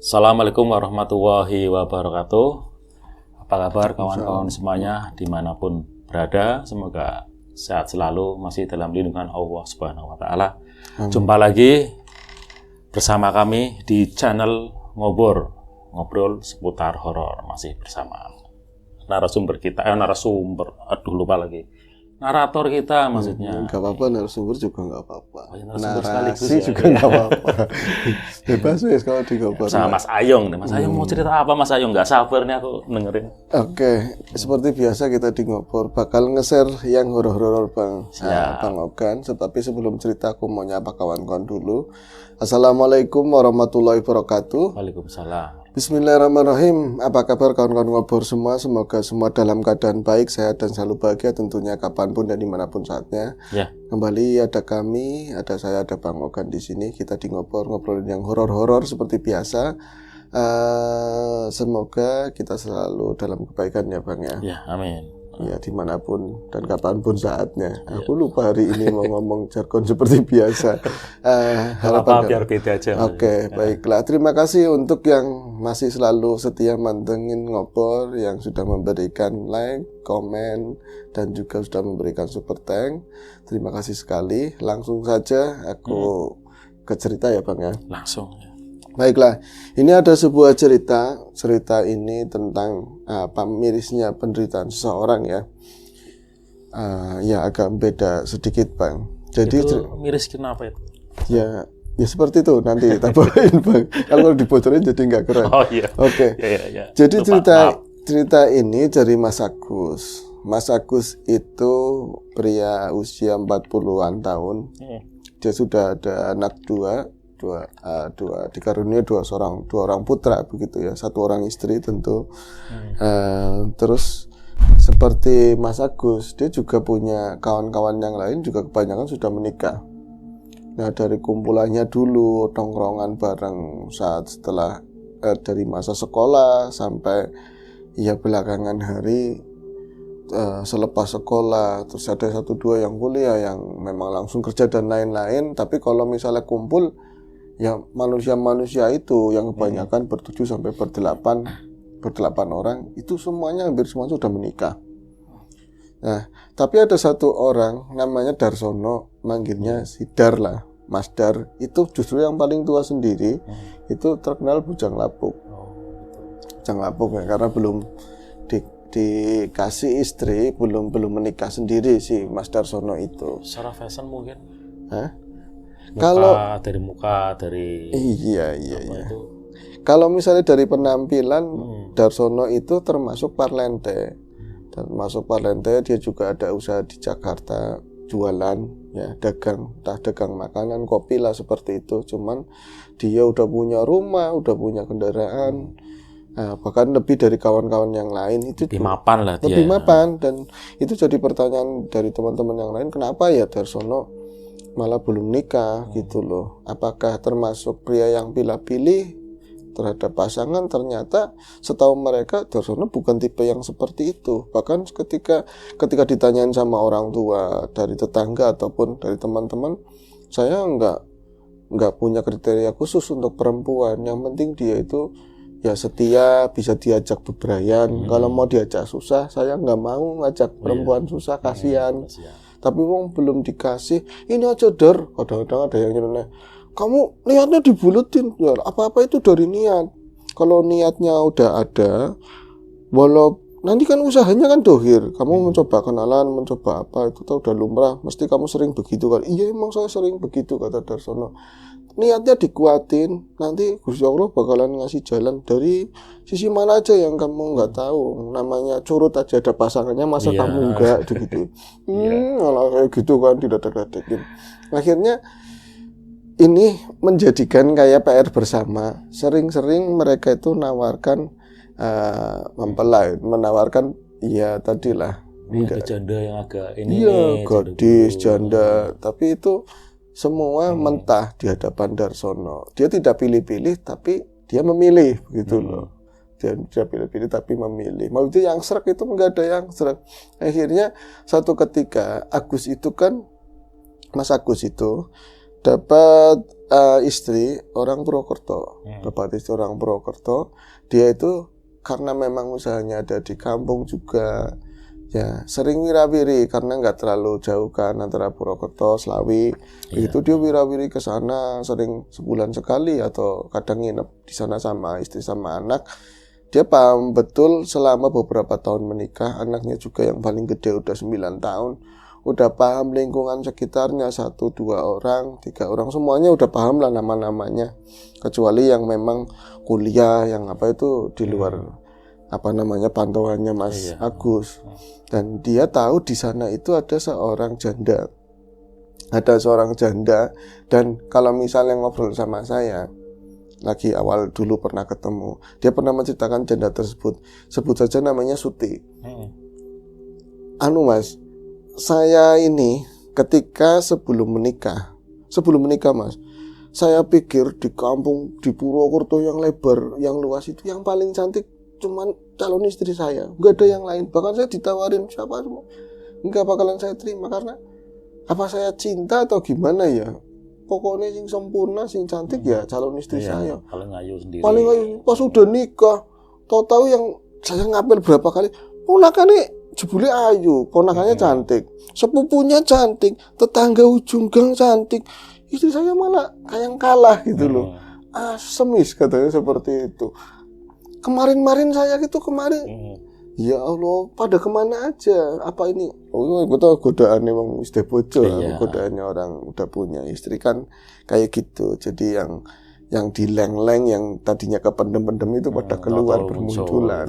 Assalamualaikum warahmatullahi wabarakatuh. Apa kabar kawan-kawan semuanya dimanapun berada? Semoga sehat selalu, masih dalam lindungan Allah Subhanahu wa Ta'ala. Jumpa lagi bersama kami di channel Ngobrol seputar horor. Masih bersama narasumber kita, narator kita maksudnya. Nggak apa-apa, narasumber juga nggak apa-apa. Narasi juga nggak apa-apa. Bebas wes kalau di ngobrol. Sama Mas Ayong nih. Mas Ayong mau cerita apa Mas Ayong? Nggak sabar nih aku dengerin. Oke, seperti biasa kita di ngobrol bakal nge-share yang horor-horor Bang Ogan. Tetapi sebelum cerita aku mau nyapa kawan-kawan dulu. Assalamualaikum warahmatullahi wabarakatuh. Waalaikumsalam. Bismillahirrahmanirrahim. Apa kabar kawan-kawan ngobrol semua? Semoga semua dalam keadaan baik, sehat, dan selalu bahagia tentunya kapanpun dan dimanapun saatnya. Ya. Kembali ada kami, ada saya, ada Bang Ogan di sini. Kita di ngobrolin yang horor-horor seperti biasa. Semoga kita selalu dalam kebaikan ya Bang ya. Ya, amin. Ya dimanapun dan kapanpun saatnya. Aku lupa hari ini mau ngomong jargon seperti biasa. Harapan biar beda aja. Oke, baiklah. Terima kasih untuk yang masih selalu setia mantengin ngobrol, yang sudah memberikan like, komen, dan juga sudah memberikan super thank. Terima kasih sekali. Langsung saja aku ke cerita ya Bang ya. Langsung ya. Baiklah, ini ada sebuah cerita. Cerita ini tentang mirisnya penderitaan seseorang ya. Ya agak beda sedikit Bang. Jadi itu miris kenapa itu? Ya seperti itu nanti kita bawain Bang. Kalau dibocorin jadi nggak keren. Oh iya. Oke. Ya. Jadi cerita ini dari Mas Agus. Mas Agus itu pria usia 40-an tahun. Dia sudah ada anak dua dikaruniai dua orang putra begitu ya, satu orang istri tentu. Terus seperti Mas Agus, dia juga punya kawan-kawan yang lain juga kebanyakan sudah menikah. Nah dari kumpulannya dulu tongkrongan bareng setelah dari masa sekolah sampai ya belakangan hari selepas sekolah, terus ada 1-2 yang kuliah yang memang langsung kerja dan lain-lain. Tapi kalau misalnya kumpul ya manusia-manusia itu yang kebanyakan ber-7 sampai ber-8 orang itu semuanya hampir semua sudah menikah. Nah, tapi ada satu orang namanya Darsono, manggilnya si Dar lah, Mas Dar. Itu justru yang paling tua sendiri. Itu terkenal bujang lapuk. Bujang lapuk ya, karena belum dikasih istri, belum menikah sendiri si Mas Darsono itu. Secara fashion mungkin. Dari muka iya. Itu. Kalau misalnya dari penampilan Darsono itu termasuk parlente. Dia juga ada usaha di Jakarta, jualan ya, dagang makanan, kopi lah seperti itu. Cuman dia udah punya rumah, udah punya kendaraan. Bahkan lebih dari kawan-kawan yang lain itu lebih mapan lah dia. Lebih mapan, dan itu jadi pertanyaan dari teman-teman yang lain, kenapa ya Darsono malah belum nikah gitu loh. Apakah termasuk pria yang pilih-pilih terhadap pasangan? Ternyata setahu mereka Darsono bukan tipe yang seperti itu. Bahkan ketika ditanyain sama orang tua, dari tetangga ataupun dari teman-teman, saya nggak punya kriteria khusus untuk perempuan. Yang penting dia itu ya setia, bisa diajak bebrayan. Kalau mau diajak susah, saya nggak mau ngajak perempuan susah, kasihan. Tapi wong belum dikasih, ini aja Dar. Kadang-kadang ada yang nyeleneh, kamu niatnya dibulutin ya, apa-apa itu dari niat. Kalau niatnya udah ada, walau nanti kan usahanya kan dohir. Kamu mencoba kenalan, mencoba apa, itu udah lumrah. Mesti kamu sering begitu kan? Iya emang saya sering begitu, kata Darsono. Niatnya dikuatin, nanti Gusti Allah bakalan ngasih jalan dari sisi mana aja yang kamu nggak tahu. Namanya curut aja ada pasangannya, masa kamu enggak gitu. Kalau kayak gitu kan tidak terdetekin. Akhirnya ini menjadikan kayak PR bersama. Sering-sering mereka itu menawarkan menawarkan ya tadilah. Ada janda yang agak ini. Iya, gadis, janda, tapi itu semua mentah di hadapan Darsono. Dia tidak pilih-pilih, tapi dia memilih begitu loh. Dia tidak pilih-pilih tapi memilih. Mau itu yang srek itu enggak ada yang srek. Akhirnya satu ketika Mas Agus itu dapat istri orang Purwokerto. Dapat istri orang Purwokerto. Dia itu karena memang usahanya ada di kampung juga, ya sering wirawiri karena nggak terlalu jauh kan antara Purwokerto, Slawi. Itu dia wirawiri ke sana sering sebulan sekali atau kadang nginep di sana sama istri sama anak. Dia paham betul selama beberapa tahun menikah, anaknya juga yang paling gede udah 9 tahun. Udah paham lingkungan sekitarnya, 1, 2 orang, 3 orang, semuanya udah paham lah nama-namanya. Kecuali yang memang kuliah, yang apa itu di luar apa namanya pantauannya Mas Agus. Dan dia tahu di sana itu ada seorang janda. Ada seorang janda, dan kalau misalnya ngobrol sama saya, lagi awal dulu pernah ketemu, dia pernah menceritakan janda tersebut. Sebut saja namanya Suti. Mas, saya ini ketika sebelum menikah Mas, saya pikir di kampung di Purwokerto yang lebar, yang luas itu yang paling cantik cuman calon istri saya, nggak ada yang lain. Bahkan saya ditawarin siapa semua, nggak bakalan saya terima karena apa saya cinta atau gimana ya. Pokoknya sing sempurna, sing cantik ya calon istri saya. Paling ayu sendiri. Paling ayu. Pas udah nikah, tahu-tahu yang saya ngapel berapa kali, ponakannya jebule ayu, ponakannya cantik, sepupunya cantik, tetangga ujung gang cantik. Istri saya malah kayak kalah gitu loh. Semis katanya seperti itu. Kemarin saya gitu ya Allah, pada kemana aja? Apa ini? Oh, gue tau godaan emang istri bojo, godaannya orang udah punya istri kan kayak gitu. Jadi yang dileng-leng, yang tadinya kependem-pendem itu pada keluar bermunculan.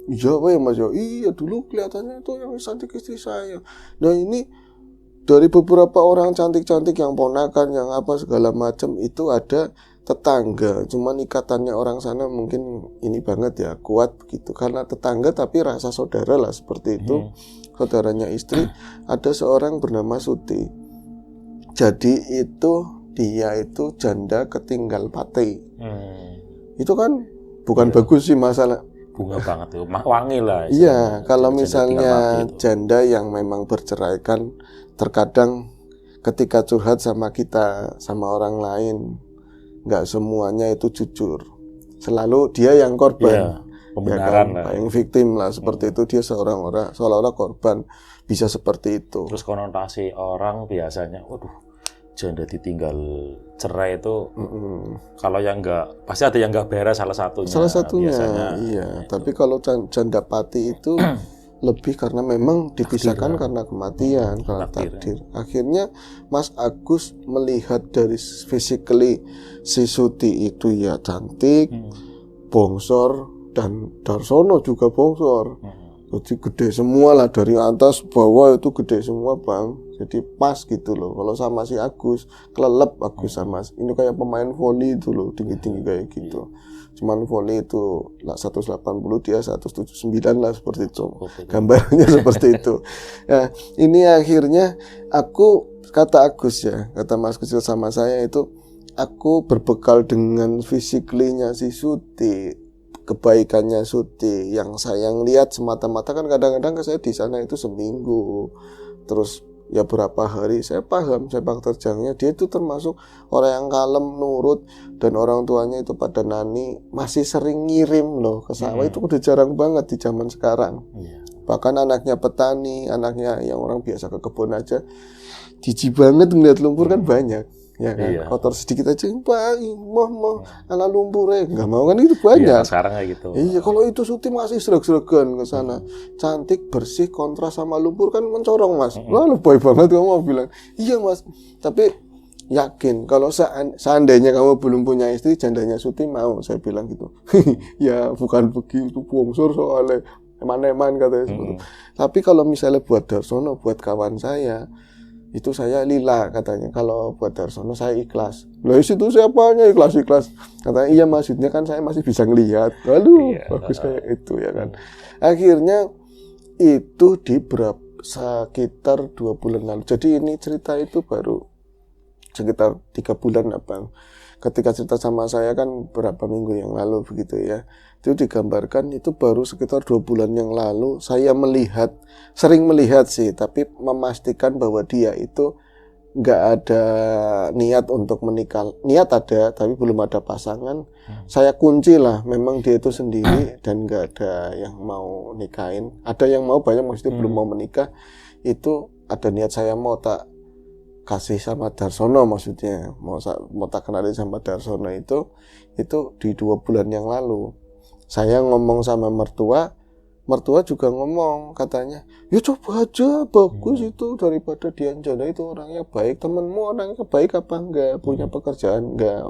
Iya, Pak ya Mas ya. Iya, dulu kelihatannya itu yang cantik istri saya. Nah ini dari beberapa orang cantik-cantik yang ponakan, yang apa segala macam itu ada tetangga, cuman ikatannya orang sana mungkin ini banget ya, kuat gitu karena tetangga tapi rasa saudara lah seperti itu. Saudaranya istri ada seorang bernama Suti. Jadi itu dia itu janda ketinggal pati. Itu kan bukan bagus sih masalah. Bunga banget tuh, wangi lah. Iya, kalau misalnya janda yang memang bercerai kan terkadang ketika curhat sama kita, sama orang lain, nggak semuanya itu jujur. Selalu dia yang korban, pembenaran ya kan? Yang victim lah seperti itu. Dia seolah-olah korban, bisa seperti itu. Terus konotasi orang biasanya, waduh, janda ditinggal cerai itu, kalau yang nggak, pasti ada yang nggak beres salah satunya. Salah satunya, biasanya, iya. Tapi kalau janda pati itu lebih karena memang dipisahkan karena kematian, karena takdir. Akhirnya Mas Agus melihat dari physically si Suti itu ya cantik, bongsor, dan Darsono juga bongsor. Jadi gede semua lah, dari atas bawah itu gede semua Bang. Jadi pas gitu loh. Kalau sama si Agus, kelelep Agus sama ini kayak pemain voli itu loh, tinggi-tinggi kayak gitu. Cuman volley itu 180, dia 179 lah seperti itu. Gambarnya seperti itu. Nah, ini akhirnya kata Agus ya, kata Mas Kecil sama saya itu, aku berbekal dengan physically-nya si Suti, kebaikannya Suti, yang saya lihat semata-mata kan kadang-kadang saya di sana itu seminggu. Terus ya berapa hari saya paham sepak terjangnya, dia itu termasuk orang yang kalem, nurut, dan orang tuanya itu pada nani masih sering ngirim loh ke sawah. Itu udah jarang banget di zaman sekarang. Bahkan anaknya petani, anaknya yang orang biasa ke kebun aja, jijik banget melihat lumpur kan banyak. Ya kan, kotor sedikit aja, Pak, mau anak lumpur nggak mau kan, itu banyak. Sekarang kayak gitu. Iya, kalau itu Suti masih serag-seragan ke sana, cantik, bersih, kontras sama lumpur kan mencorong Mas. Lalu boy banget kamu bilang, iya Mas. Tapi yakin kalau seandainya kamu belum punya istri, jandanya Suti mau, saya bilang gitu. Ya bukan begitu, bongsor soalnya eman-eman katanya seperti itu. Tapi kalau misalnya buat Darsono, buat kawan saya, itu saya lila katanya. Kalau buat Darsono saya ikhlas. Loh itu siapanya ikhlas? Katanya iya, maksudnya kan saya masih bisa ngelihat. Waduh, bagus kayak itu ya kan. Akhirnya itu di sekitar 2 bulan lalu. Jadi ini cerita itu baru sekitar 3 bulan Bang. Ketika cerita sama saya kan berapa minggu yang lalu begitu ya. Itu digambarkan itu baru sekitar 2 bulan yang lalu saya sering melihat sih, tapi memastikan bahwa dia itu nggak ada niat untuk menikah. Niat ada, tapi belum ada pasangan. Saya kunci lah, memang dia itu sendiri dan nggak ada yang mau nikahin. Ada yang mau, banyak maksudnya belum mau menikah. Itu ada niat saya mau tak kasih sama Darsono, maksudnya mau tak kenalin sama Darsono itu di 2 bulan yang lalu. Saya ngomong sama mertua juga ngomong, katanya, ya coba aja, bagus itu daripada Dianjana itu orangnya baik, temenmu orangnya baik apa enggak, punya pekerjaan enggak,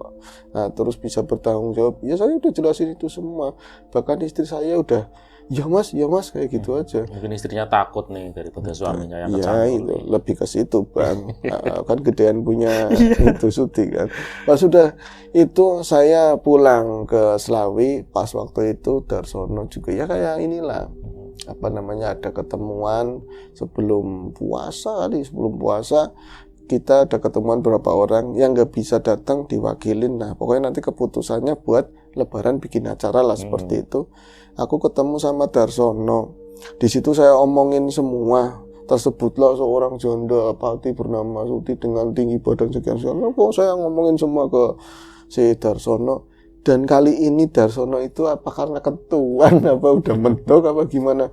nah terus bisa bertanggung jawab. Ya saya udah jelasin itu semua, bahkan istri saya udah ya mas kayak gitu aja. Mungkin istrinya takut nih daripada suaminya yang ya itu lebih ke situ bang. Kan gedean punya itu Suti kan. Pas sudah itu saya pulang ke Slawi, pas waktu itu Darsono juga ya kayak inilah ada ketemuan sebelum puasa kita ada ketemuan berapa orang yang nggak bisa datang diwakilin. Nah pokoknya nanti keputusannya buat Lebaran bikin acara lah seperti itu. Aku ketemu sama Darsono. Di situ saya omongin semua. Tersebutlah seorang janda pati bernama Suti dengan tinggi badan sekian. Saya ngomongin semua ke si Darsono. Dan kali ini Darsono itu apa karena ketuan apa udah mentok apa gimana?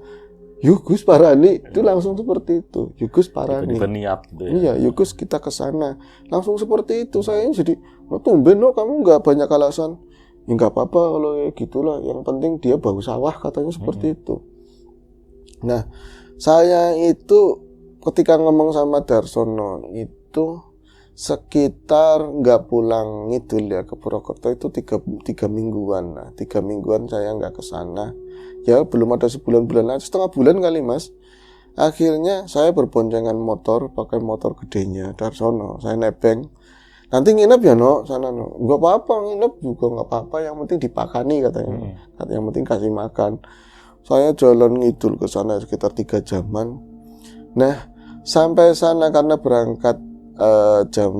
Yugus Parani itu langsung seperti itu. Yugus Parani. Berniat gitu ya. Iya, Yugus kita ke sana. Langsung seperti itu. Saya jadi, tumben kamu nggak banyak alasan. Ya nggak apa-apa kalau gitulah. Yang penting dia bau sawah katanya seperti itu. Nah, saya itu ketika ngomong sama Darsono itu sekitar nggak pulang ngidul ya ke Purwokerto itu tiga mingguan. Nah, 3 mingguan saya nggak ke sana. Ya belum ada sebulan-bulan aja, setengah bulan kali mas. Akhirnya saya berboncengan motor, pakai motor gedenya Darsono. Saya nebeng. Nanti nginep ya sana nggak apa-apa, nginep juga nggak apa-apa. Yang penting dipakani katanya. Yang penting kasih makan. Saya jalan ngidul ke sana sekitar 3 jaman. Nah sampai sana karena berangkat jam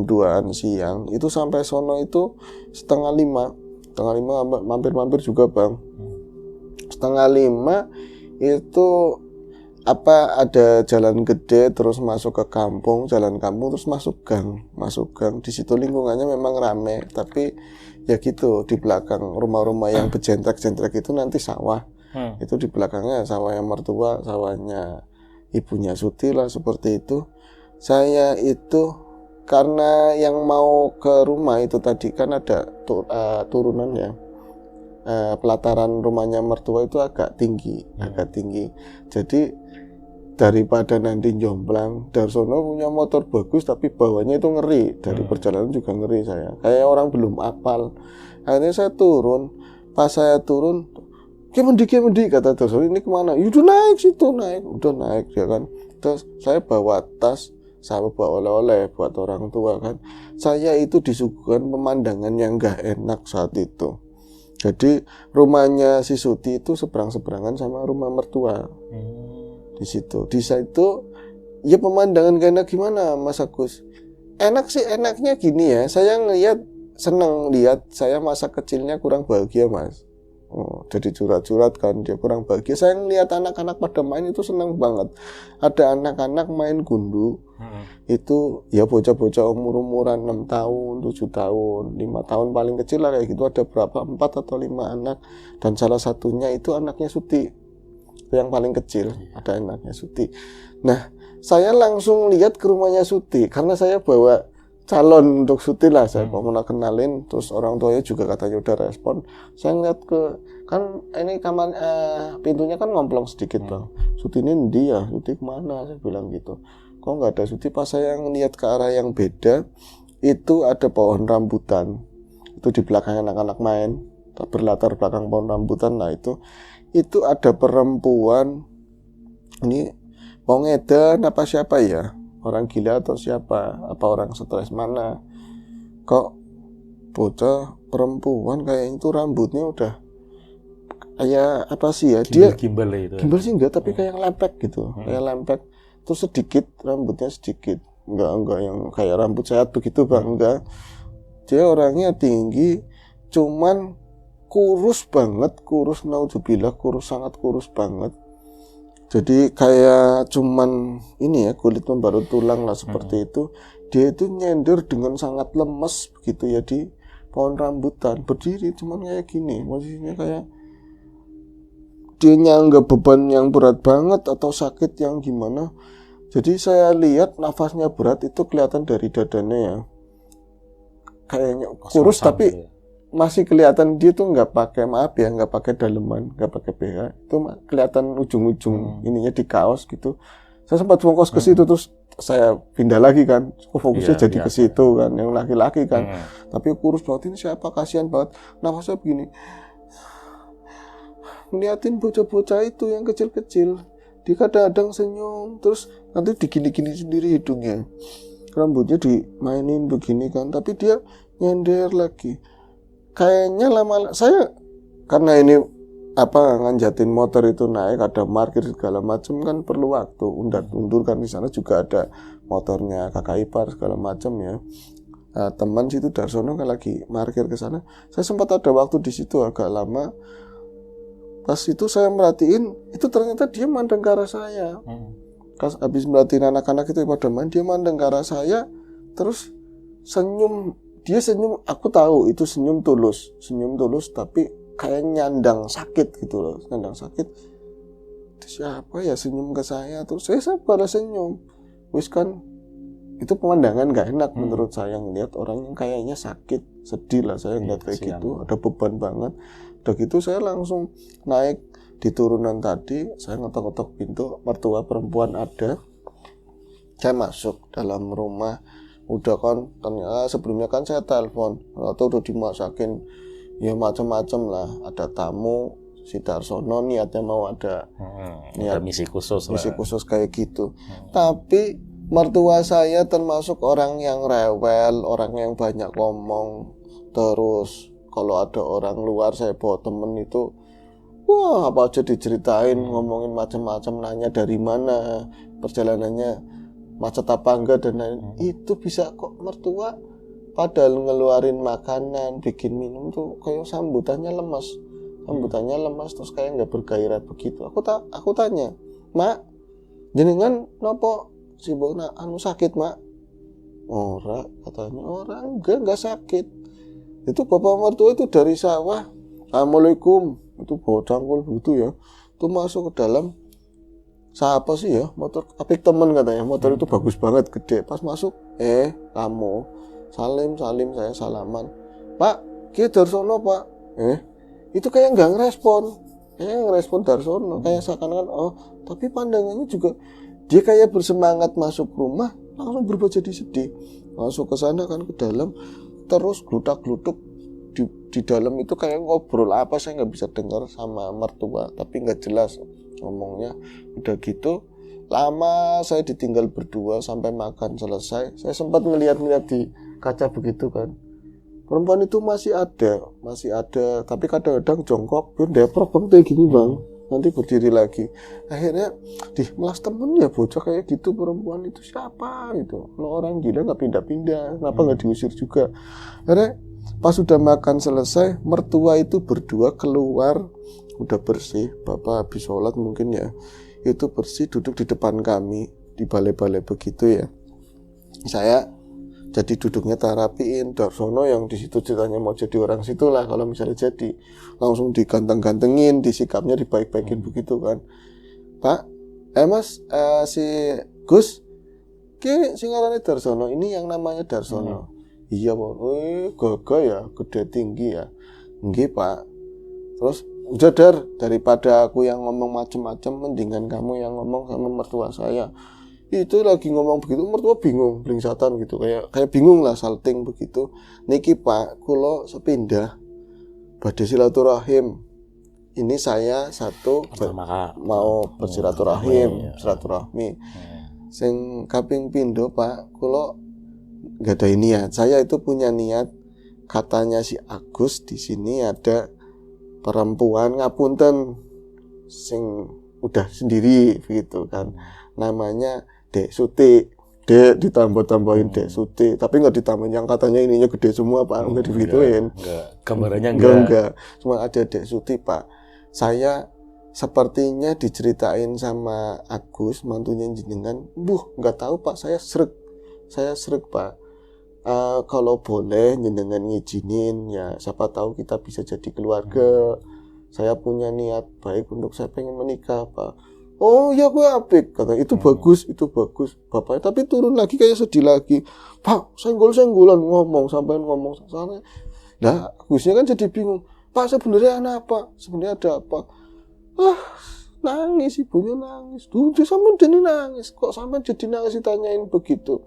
2-an siang itu sampai sono itu setengah 5 mampir juga bang. Setengah 5 itu ada jalan gede terus masuk ke kampung, jalan kampung terus masuk gang. Di situ lingkungannya memang rame, tapi ya gitu di belakang rumah-rumah yang berjentrek-jentrek itu nanti sawah. Itu di belakangnya sawahnya mertua, sawahnya ibunya Suti lah seperti itu. Saya itu karena yang mau ke rumah itu tadi kan ada turunan ya. Pelataran rumahnya mertua itu agak tinggi. Jadi daripada nanti jomplang, Darsono punya motor bagus tapi bawahnya itu ngeri. Dari perjalanan juga ngeri saya. Kayak orang belum apal. Akhirnya saya turun. Pas saya turun, Kemendi kata Darsono, ini kemana? Udah naik ya kan. Terus saya bawa tas, saya bawa oleh-oleh buat orang tua kan. Saya itu disuguhkan pemandangan yang gak enak saat itu. Jadi rumahnya si Suti itu seberang-seberangan sama rumah mertua. Di situ ya pemandangan gak enak gimana Mas Agus? Enak sih, enaknya gini ya. Saya seneng lihat saya masa kecilnya kurang bahagia Mas. Jadi curat-curat kan dia kurang bahagia. Saya ngeliat anak-anak pada main itu senang banget. Ada anak-anak main gundu. Itu ya bocah-bocah umur-umuran 6 tahun, 7 tahun, 5 tahun paling kecil lah kayak gitu. Ada berapa 4 atau 5 anak. Dan salah satunya itu anaknya Suti. Yang paling kecil ada anaknya Suti. Nah saya langsung lihat ke rumahnya Suti karena saya bawa calon untuk Suti lah, saya mau kenalin, terus orang tuanya juga katanya udah respon. Saya ngeliat kan ini kamar pintunya kan ngomplong sedikit bang. Suti ini dia, Suti kemana? Saya bilang gitu. Kok nggak ada Suti? Pas saya ngeliat ke arah yang beda, itu ada pohon rambutan. Itu di belakang anak-anak main, berlatar belakang pohon rambutan. Nah itu ada perempuan. Ini mau ngedan apa siapa ya? Orang gila atau siapa? Apa orang stres mana? Kok bocah perempuan kayak itu rambutnya udah kayak apa sih ya? Gimbal itu. Gimbal sih enggak, tapi kayak lempek gitu. Kayak lempek. Terus sedikit rambutnya sedikit. Enggak yang kayak rambut sehat begitu bang, enggak. Dia orangnya tinggi, cuman kurus banget, naudzubillah, sangat kurus banget. Jadi kayak cuman ini ya, kulit membalut tulang lah seperti itu. Dia itu nyender dengan sangat lemes begitu ya di pohon rambutan, berdiri cuman kayak gini, posisinya kayak dia nyangga beban yang berat banget atau sakit yang gimana. Jadi saya lihat nafasnya berat itu kelihatan dari dadanya ya, kayaknya kurus tapi masih kelihatan dia tuh nggak pakai, maaf ya, nggak pakai daleman, nggak pakai BH, itu kelihatan ujung-ujung ininya di kaos gitu. Saya sempat fokus ke situ, terus saya pindah lagi kan, fokusnya jadi ke situ kan, yang laki-laki kan, tapi kurus banget, ini siapa, kasihan banget, nafasnya begini, ngeliatin bocah-bocah itu yang kecil-kecil, dia kadang-kadang senyum, terus nanti digini-gini sendiri hidungnya, rambutnya dimainin begini kan, tapi dia nyender lagi. Kayaknya lama saya karena ini nganjatin motor itu naik, ada parkir segala macam kan perlu waktu, undur kan, di sana juga ada motornya kakak ipar segala macam ya. Teman situ Darsono kan lagi parkir ke sana, saya sempat ada waktu di situ agak lama. Pas itu saya merhatiin, itu ternyata dia mandang ke arah saya. Pas habis merhatiin anak-anak itu pada main, dia mandang ke arah saya, terus senyum. Dia senyum, aku tahu itu senyum tulus, tapi kayak nyandang sakit gitu loh, nyandang sakit. Itu siapa ya senyum ke saya? Terus saya balas senyum. Wis kan, itu pemandangan gak enak menurut saya, ngeliat orang yang kayaknya sakit, sedih lah saya ngeliat kayak gitu, ada beban banget. Udah gitu saya langsung naik di turunan tadi, saya ngetok-ngetok pintu, mertua perempuan ada. Saya masuk dalam rumah. Udah kan, ternyata sebelumnya kan saya telepon atau udah dimasakin ya macam-macam lah, ada tamu si Darsono niatnya mau ada niat misi khusus kayak gitu. Tapi mertua saya termasuk orang yang rewel, orang yang banyak ngomong, terus kalau ada orang luar saya bawa temen itu wah apa aja diceritain, ngomongin macam-macam, nanya dari mana perjalanannya, macet apa enggak dan lain. Itu bisa kok mertua padahal ngeluarin makanan, bikin minum tuh kayak sambutannya lemas, terus kayak nggak bergairah begitu. Aku tanya, Mak, jenengan nopo si Bona sakit Mak? Ora, katanya orang enggak sakit. Itu bapak mertua itu dari sawah, Assalamualaikum, itu bawa cangkul begitu ya, itu masuk ke dalam. Siapa sih ya, motor apik temen katanya, motor itu bagus banget, gede. Pas masuk, kamu salim saya salaman, Pak, Ki Darsono Pak. Itu kayak nggak ngerespon Darsono, kayak seakan-akan tapi pandangannya juga dia kayak bersemangat masuk rumah, langsung berubah jadi sedih. Masuk ke sana kan, ke dalam, terus glutak-glutuk di dalam itu kayak ngobrol apa saya nggak bisa dengar sama mertua, tapi nggak jelas ngomongnya. Udah gitu lama saya ditinggal berdua sampai makan selesai. Saya sempat ngeliat-ngeliat di kaca begitu kan, perempuan itu masih ada, tapi kadang-kadang jongkok, deprok bang kayak gini bang, nanti berdiri lagi. Akhirnya melas temen ya bocah kayak gitu, perempuan itu siapa gitu, kalau orang gila nggak pindah-pindah, kenapa nggak diusir juga. Akhirnya pas sudah makan selesai, mertua itu berdua keluar, udah bersih, bapak habis sholat mungkin ya, itu bersih, duduk di depan kami di balai-balai begitu ya. Saya jadi duduknya tak rapiin. Darsono yang di situ ceritanya mau jadi orang situ lah, kalau misalnya jadi langsung diganteng-gantengin, disikapnya dibaik-baikin begitu kan. Pak, Mas, si Gus, ki singarane Darsono, ini yang namanya Darsono. Iya Pak, gagah ya, gede tinggi ya. Nggih Pak. Terus udah daripada aku yang ngomong macem-macem, mendingan kamu yang ngomong sama mertua saya. Itu lagi ngomong begitu, mertua bingung, blingsatan gitu, kayak bingung lah, salting begitu. Niki Pak, kula sepindah badhe silaturahim. Ini saya satu mau bersilaturahmi. Sing kaping pindho Pak, kula nggak ada niat. Saya itu punya niat, katanya si Agus di sini ada perempuan ngapunten sing udah sendiri gitu kan, namanya Dek Suti. Dek ditambah-tambahin Dek Suti, tapi nggak ditambahin yang katanya ininya gede semua Pak, nggak digituin. Gambarannya enggak. Cuma ada Dek Suti Pak. Saya sepertinya diceritain sama Agus mantunya jenengan, nggak tahu Pak, saya srek Pak. Kalau boleh jenengan ngizinin ya, siapa tahu kita bisa jadi keluarga. Saya punya niat baik untuk saya pengen menikah Pak. Oh ya gue apik, kata itu bagus bapaknya. Tapi turun lagi kayak sedih lagi, Pak senggol-senggolan ngomong sana. Nah Agusnya kan jadi bingung, Pak sebenarnya ada apa? Nangis, ibunya nangis. Sampai jadi nangis, kok sampai jadi nangis ditanyain begitu.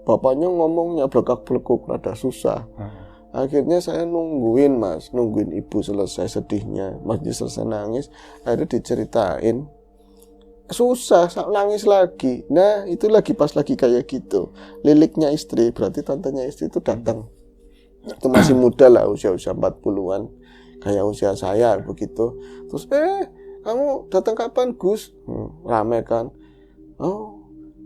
Bapaknya ngomongnya belakak-belekuk, rada susah. Akhirnya saya nungguin ibu selesai sedihnya, Mas selesai nangis, akhirnya diceritain. Susah, nangis lagi. Nah itu pas lagi kayak gitu. Liliknya istri, berarti tantenya istri itu datang. Itu masih muda lah, usia 40-an. Kayak usia saya begitu. Terus kamu datang kapan Gus? Rame kan. Oh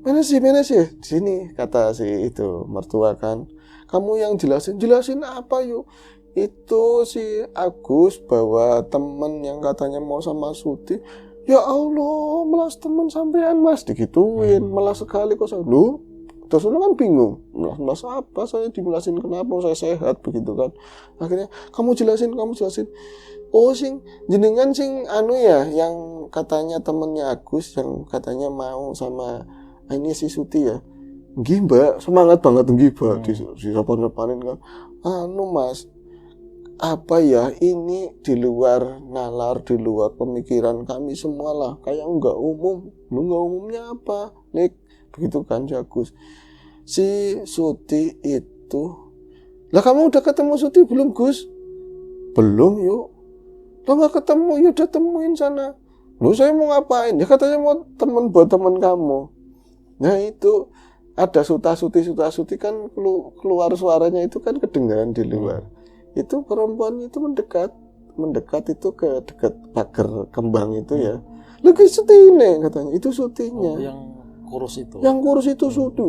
mana sih di sini, kata si itu mertua kan. Kamu yang jelasin apa yuk? Itu si Agus bawa temen yang katanya mau sama Suti. Ya Allah, melas temen sampean Mas, digituin. Melas sekali kok saya. Lu terus kan bingung. Melas apa? Saya dimelasin kenapa? Saya sehat begitu kan. Akhirnya kamu jelasin. Oh jenengan yang katanya temennya Agus yang katanya mau sama ini si Suti ya. Nggih Mbak, semangat banget nggih Mbak. Di depanin kan. Mas, apa ya, ini di luar nalar, di luar pemikiran kami semua lah. Kayak enggak umum. Lu enggak umumnya apa? Nik, begitu kan Agus. Si Suti itu. Lah kamu udah ketemu Suti belum Gus? Belum yuk. Lo enggak ketemu, ya udah temuin sana. Lu saya mau ngapain? Ya katanya mau temen buat temen kamu. Nah itu ada suti kan keluar suaranya itu kan kedengaran di luar. Itu perempuan itu mendekat itu ke dekat pagar kembang itu ya. Lagi Sutine katanya, itu Sutinya. Yang kurus itu Suti.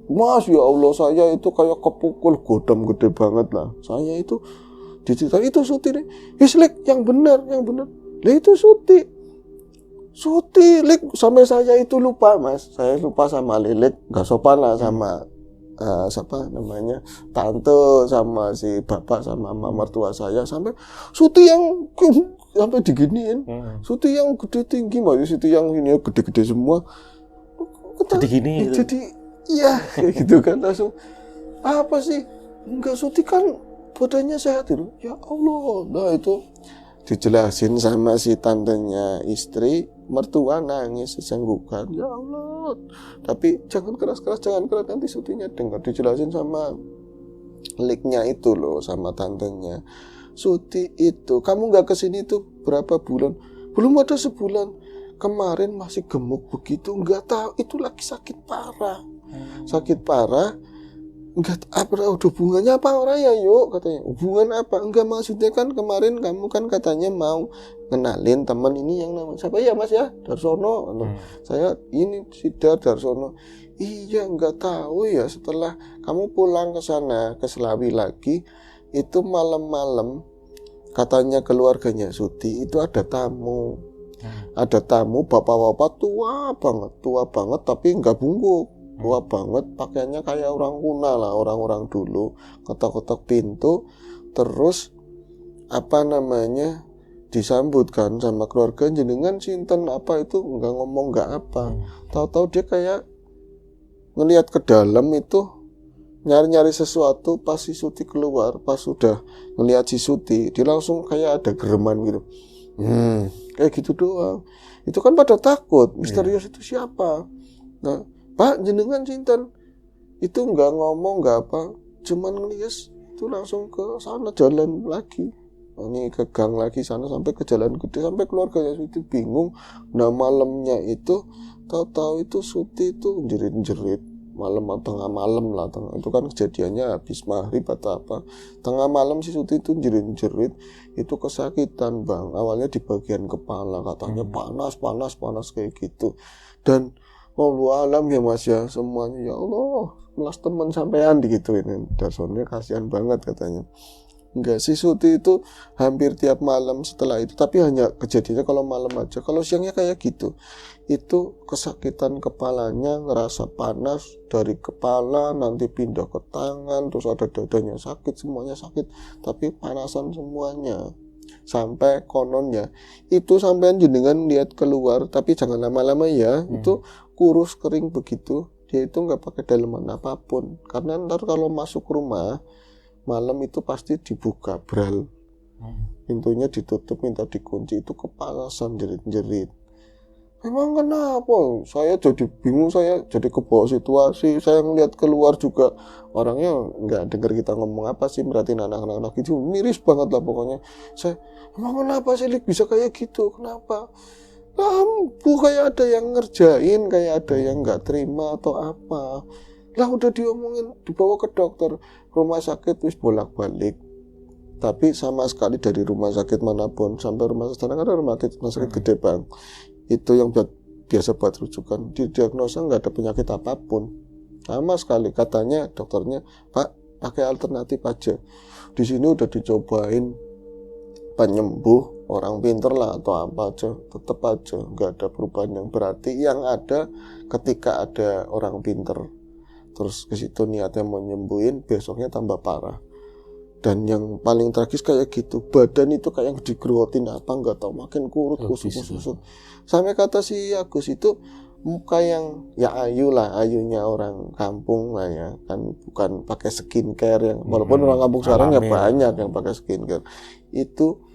Mas ya Allah, saya itu kayak kepukul godam gede banget lah. Saya itu diceritain itu Sutine. Lek yang benar. Lah itu Suti, Lilik, sampai saya itu lupa Mas. Saya lupa sama Lilik, gak sopan lah sama siapa namanya, tante sama si bapak sama mama mertua saya. Sampai Suti yang sampai diginiin. Suti yang gede tinggi, Suti yang ini gede-gede semua. Jadi gini. Jadi iya kayak gitu kan, langsung apa sih? Enggak, Suti kan badannya sehat itu. Ya Allah. Nah itu dijelasin sama si tantenya istri, mertua nangis sesenggukan. Ya Allah. Tapi jangan keras nanti Sutinya dengar. Dijelasin sama liknya itu loh, sama tantenya. Suti itu, kamu nggak kesini tuh berapa bulan? Belum ada sebulan. Kemarin masih gemuk begitu, nggak tahu itu lagi sakit parah. Enggak, apa ada hubungannya apa orang ya yuk, katanya. Hubungan apa? Enggak, maksudnya kan kemarin kamu kan katanya mau kenalin teman ini yang namanya siapa ya Mas ya? Darsono. Saya ini si Darsono. Iya, enggak tahu ya, setelah kamu pulang ke sana ke Selawi lagi, itu malam-malam katanya keluarganya Suti itu ada tamu. Ada tamu bapak-bapak tua banget tapi enggak bungkuk. Tua banget, pakaiannya kayak orang kuna lah, orang-orang dulu, ketok-ketok pintu, terus disambutkan sama keluarga, jenengan sinten apa itu, nggak ngomong nggak apa, tahu-tahu dia kayak ngelihat ke dalam itu, nyari-nyari sesuatu. Pas si Suti keluar, pas sudah ngelihat si Suti, dia langsung kayak ada gereman gitu, kayak gitu doang. Itu kan pada takut, misterius itu siapa? Nah, Pak jenengan sinten? Itu nggak ngomong nggak apa, cuman ngeliat itu langsung ke sana jalan lagi. Ini ke gang lagi sana sampai ke jalan gede, sampai keluarganya Suti bingung. Nah malamnya itu tahu-tahu itu Suti itu jerit-jerit tengah malam lah, itu kan kejadiannya habis maghrib atau apa. Tengah malam si Suti itu jerit-jerit, itu kesakitan Bang. Awalnya di bagian kepala katanya panas kayak gitu. Dan Allah alam ya Mas ya, semuanya ya Allah, melas teman sampean digituin. Dasarnya kasihan banget katanya. Enggak, si Suti itu hampir tiap malam setelah itu, tapi hanya kejadiannya kalau malam aja. Kalau siangnya kayak gitu, itu kesakitan kepalanya, ngerasa panas dari kepala, nanti pindah ke tangan, terus ada dadanya sakit, semuanya sakit, tapi panasan semuanya. Sampai kononnya itu sampean jenengan lihat keluar, tapi jangan lama-lama ya, itu kurus kering begitu, dia itu nggak pakai daleman apapun, karena ntar kalau masuk rumah malam itu pasti dibuka bral, pintunya ditutup, minta dikunci, itu kepanasan jerit-jerit. Memang kenapa? Saya jadi bingung, saya jadi kebawa situasi. Saya ngeliat keluar juga orangnya nggak dengar kita ngomong apa sih, merhatiin anak-anak itu miris banget lah pokoknya. Saya, emang kenapa sih Lik bisa kayak gitu? Kenapa? Lampu kayak ada yang ngerjain, kayak ada yang nggak terima atau apa. Lah udah diomongin, dibawa ke dokter, rumah sakit wis bolak-balik. Tapi sama sekali dari rumah sakit manapun sampai rumah sakit, karena rumah sakit gede bang, itu yang biasa buat rujukan, didiagnosa nggak ada penyakit apapun sama sekali. Katanya dokternya, Pak pakai alternatif aja, di sini udah dicobain penyembuh orang pinter lah atau apa aja, tetap aja nggak ada perubahan yang berarti. Yang ada ketika ada orang pinter terus ke situ niatnya mau nyembuhin, besoknya tambah parah. Dan yang paling tragis kayak gitu, badan itu kayak yang digerotin apa nggak tahu, makin kurut, kusut. Sampai kata si Agus itu muka yang ya ayu lah, ayunya orang kampung lah ya, kan bukan pakai skincare yang walaupun orang kampung sekarang ya banyak yang pakai skincare. Itu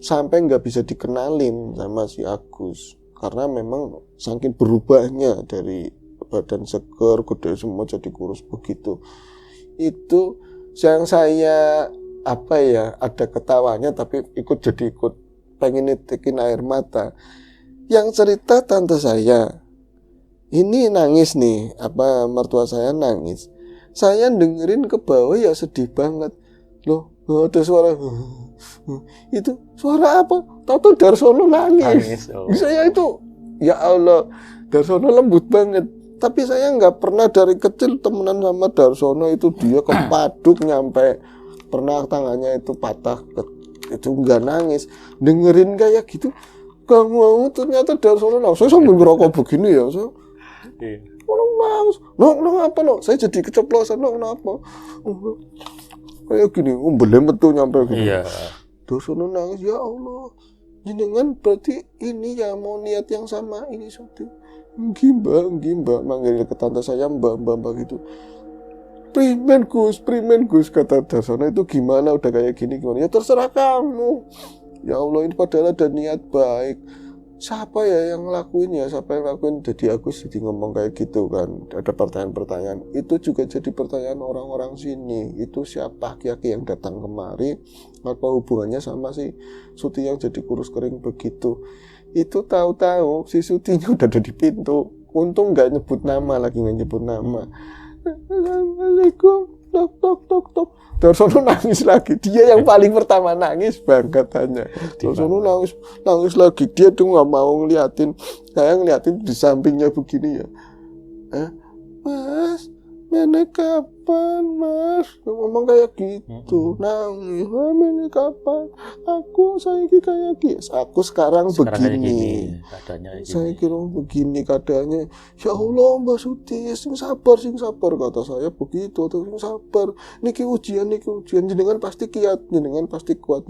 sampai nggak bisa dikenalin sama si Agus karena memang saking berubahnya dari badan seger, gede semua jadi kurus begitu. Itu yang saya apa ya, ada ketawanya tapi ikut pengen nitikin air mata. Yang cerita tante saya ini nangis nih, apa mertua saya nangis. Saya dengerin ke bawah ya sedih banget. Loh, ada suara itu suara apa? Tahu Darsono nangis. Saya itu ya Allah, Darsono lembut banget. Tapi saya nggak pernah dari kecil temenan sama Darsono itu, dia kepaduk nyampe pernah tangannya itu patah, itu nggak nangis. Dengerin kayak gitu, gak mau, ternyata Darsono nangis. Saya sambil ngerokok begini ya, saya nangis. No apa no? Saya jadi keceplosan, no kenapa? Kayak gini, belemet tuh nyampe gini. Iya. Darsono nangis, ya Allah. Jenengan berarti ini ya mau niat yang sama ini sudah. Mbak, manggil ke tante saya mbak gitu. Primen Gus, kata Darsono itu gimana, udah kayak gini gimana? Ya terserah kamu. Ya Allah, ini padahal ada niat baik. Siapa ya yang ngelakuin ya? Siapa yang ngelakuin? Jadi Agus jadi ngomong kayak gitu kan. Ada pertanyaan-pertanyaan. Itu juga jadi pertanyaan orang-orang sini. Itu siapa aki-aki yang datang kemari? Apa hubungannya sama si Suti yang jadi kurus kering begitu? Itu tahu-tahu si Sutinya udah ada di pintu. Untung nggak nyebut nama lagi, nggak nyebut nama. Assalamualaikum, tok. Darsono nangis lagi. Dia yang paling pertama nangis bang katanya. Darsono nangis lagi. Dia tuh nggak mau ngeliatin. Saya ngeliatin di sampingnya begini ya. Mas, nenek kapan mas? Ngomong kayak gitu. Nangis. Nenek kapan? Aku saiki kayak gini. Aku sekarang begini. Saya kira begini keadaannya. Ya Allah Mbak Suti, sing sabar kata saya begitu. Sing sabar. Niki ujian. Jenengan pasti kiat, jenengan pasti kuat,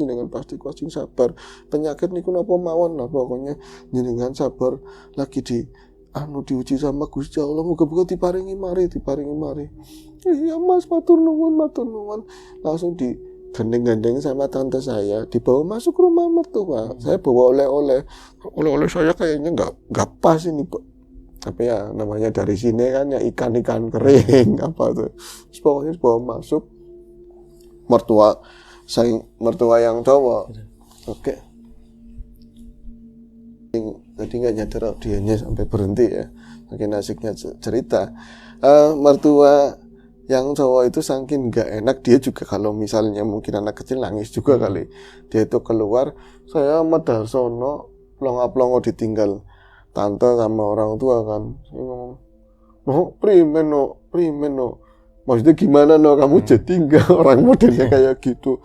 sing sabar. Penyakit niku napa mawon lah pokoknya. Jenengan sabar lagi diuji sama Gusti Allah, moga-moga diparingi mari. Iya Mas, matur nuwun. Langsung digandeng-gandeng sama tante saya, dibawa masuk rumah mertua. Saya bawa oleh-oleh saya kayaknya nggak pas ini, Pak. Tapi ya namanya dari sini kan ya ikan kering apa tuh. Terus pokoknya dibawa masuk mertua yang cowok. Oke. Tadi nggak nyadar audionya sampai berhenti ya, makin asiknya cerita. Mertua yang cowok itu saking nggak enak, dia juga kalau misalnya mungkin anak kecil nangis juga kali, dia itu keluar. Saya sama Darsono plongo ditinggal tante sama orang tua kan. Saya ngomong, no primen no, Maksudnya gimana no kamu jadi enggak orang modelnya kayak gitu.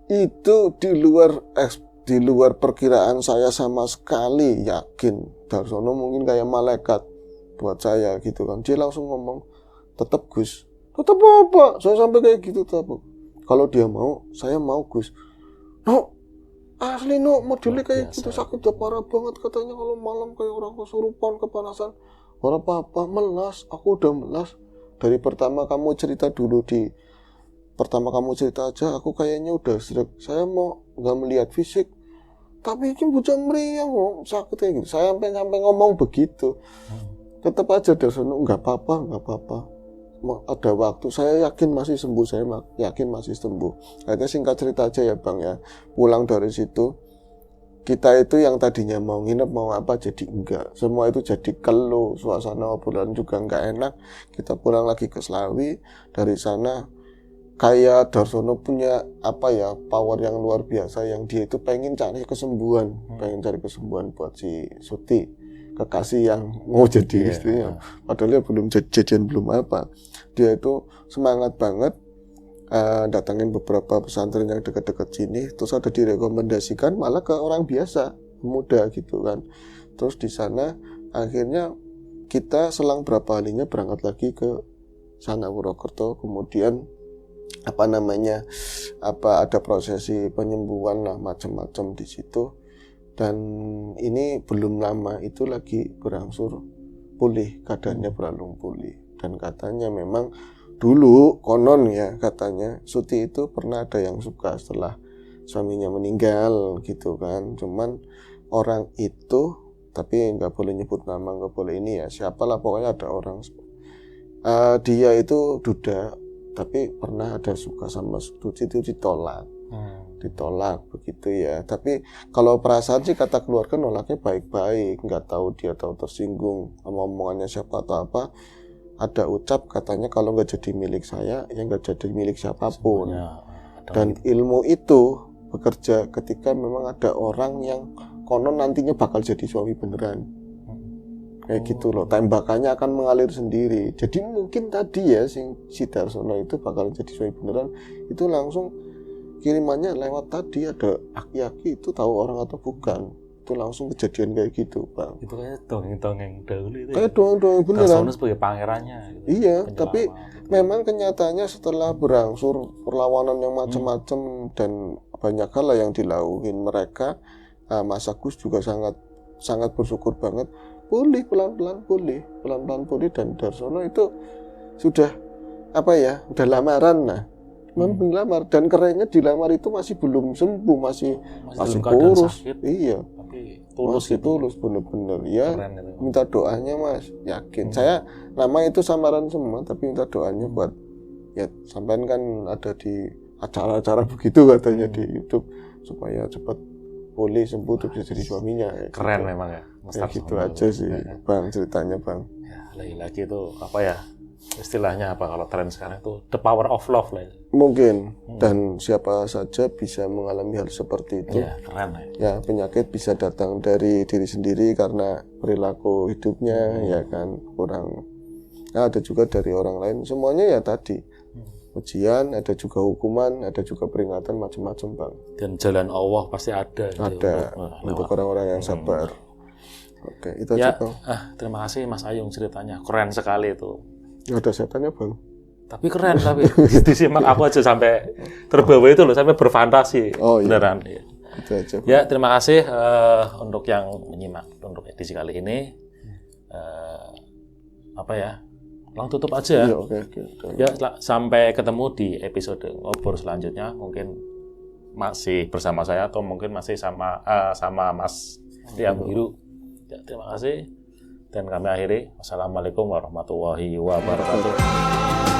Itu di luar perkiraan saya sama sekali. Yakin Darsono mungkin kayak malaikat buat saya gitu kan. Dia langsung ngomong, tetap Gus. Tetap apa? Saya sampai kayak gitu tetap. Kalau dia mau, saya mau Gus. No, asli no modelnya kayak gitu, sakit udah parah banget katanya kalau malam kayak orang kesurupan, kepanasan. Orang apa-apa, melas. Aku udah melas. Dari pertama kamu cerita aja, aku kayaknya udah seret. Saya mau nggak melihat fisik, tapi ini bocah meriang loh, sakit kayak gitu. Saya sampai ngomong begitu. Tetap aja Darsono, nggak apa-apa. Ada waktu, saya yakin masih sembuh. Akhirnya singkat cerita aja ya Bang ya. Pulang dari situ, kita itu yang tadinya mau nginep mau apa jadi enggak. Semua itu jadi keluh, suasana obrolan juga enggak enak. Kita pulang lagi ke Slawi. Dari sana kayak Darsono punya power yang luar biasa, yang dia itu pengen cari kesembuhan buat si Suti, kekasih yang mau jadi istrinya. Padahal dia belum jadian belum apa. Dia itu semangat banget. Datangin beberapa pesantren yang dekat-dekat sini, terus ada direkomendasikan malah ke orang biasa, muda gitu kan. Terus di sana akhirnya kita selang berapa harinya berangkat lagi ke sana Purwokerto, kemudian ada prosesi penyembuhan lah macam-macam di situ. Dan ini belum lama itu lagi berangsur pulih, keadaannya berlalu pulih. Dan katanya memang dulu konon ya katanya Suti itu pernah ada yang suka setelah suaminya meninggal gitu kan. Cuman orang itu, tapi nggak boleh nyebut nama, nggak boleh ini ya, siapalah pokoknya ada orang dia itu duda, tapi pernah ada suka sama Suti, itu ditolak begitu ya. Tapi kalau perasaan sih kata keluarga nolaknya baik-baik, nggak tahu dia tahu tersinggung sama omongannya siapa atau apa. Ada ucap katanya kalau nggak jadi milik saya ya nggak jadi milik siapapun. Dan ilmu itu bekerja ketika memang ada orang yang konon nantinya bakal jadi suami beneran, kayak gitu loh. Tembakannya akan mengalir sendiri. Jadi mungkin tadi ya si Darsono itu bakal jadi suami beneran itu langsung kirimannya lewat tadi, ada aki-aki itu tahu orang atau bukan. Itu langsung kejadian kayak gitu Bang. Itu kayak dongeng-dongeng dahulu itu. Kayak dongeng beneran. Darsono sebagai pangerannya. Gitu. Iya, tapi memang kenyataannya setelah berangsur perlawanan yang macam-macam dan banyak hal yang dilakuin mereka, Mas Agus juga sangat bersyukur banget. Pelan-pelan pulih dan Darsono itu sudah udah lamaran nah. Melamar dan kerennya dilamar itu masih belum sembuh, masih kurus. Iya. Masih tulus bener-bener ya. Minta doanya Mas, yakin. Saya nama itu samaran semua, tapi minta doanya buat ya sampean kan ada di acara-acara begitu katanya di YouTube supaya cepat pulih sembuh terus bisa jadi suaminya. Keren gitu. Memang ya. Ya gitu aja sih Bang ceritanya Bang. Ya, lagi-lagi itu istilahnya kalau tren sekarang itu the power of love lah. Mungkin dan siapa saja bisa mengalami hal seperti itu. Ya, keren ya. Penyakit bisa datang dari diri sendiri karena perilaku hidupnya ya kan kurang. Nah, ada juga dari orang lain. Semuanya ya tadi ujian, ada juga hukuman, ada juga peringatan macam-macam Bang. Dan jalan Allah pasti ada. Ada untuk orang-orang yang sabar. Oke, itu aja Bang. Terima kasih Mas Ayung ceritanya keren sekali itu. Ada setannya Bang. Tapi keren disimak aku aja sampai terbawa itu loh, sampai berfantasi. Beneran. Iya. Itu aja Bang. Ya, terima kasih untuk yang menyimak untuk edisi kali ini. Langsung tutup aja. Iya, oke. Ya, sampai ketemu di episode ngobrol selanjutnya. Mungkin masih bersama saya atau mungkin masih sama Mas Riam Biru. Ya, terima kasih. Dan kami akhiri. Wassalamualaikum warahmatullahi wabarakatuh.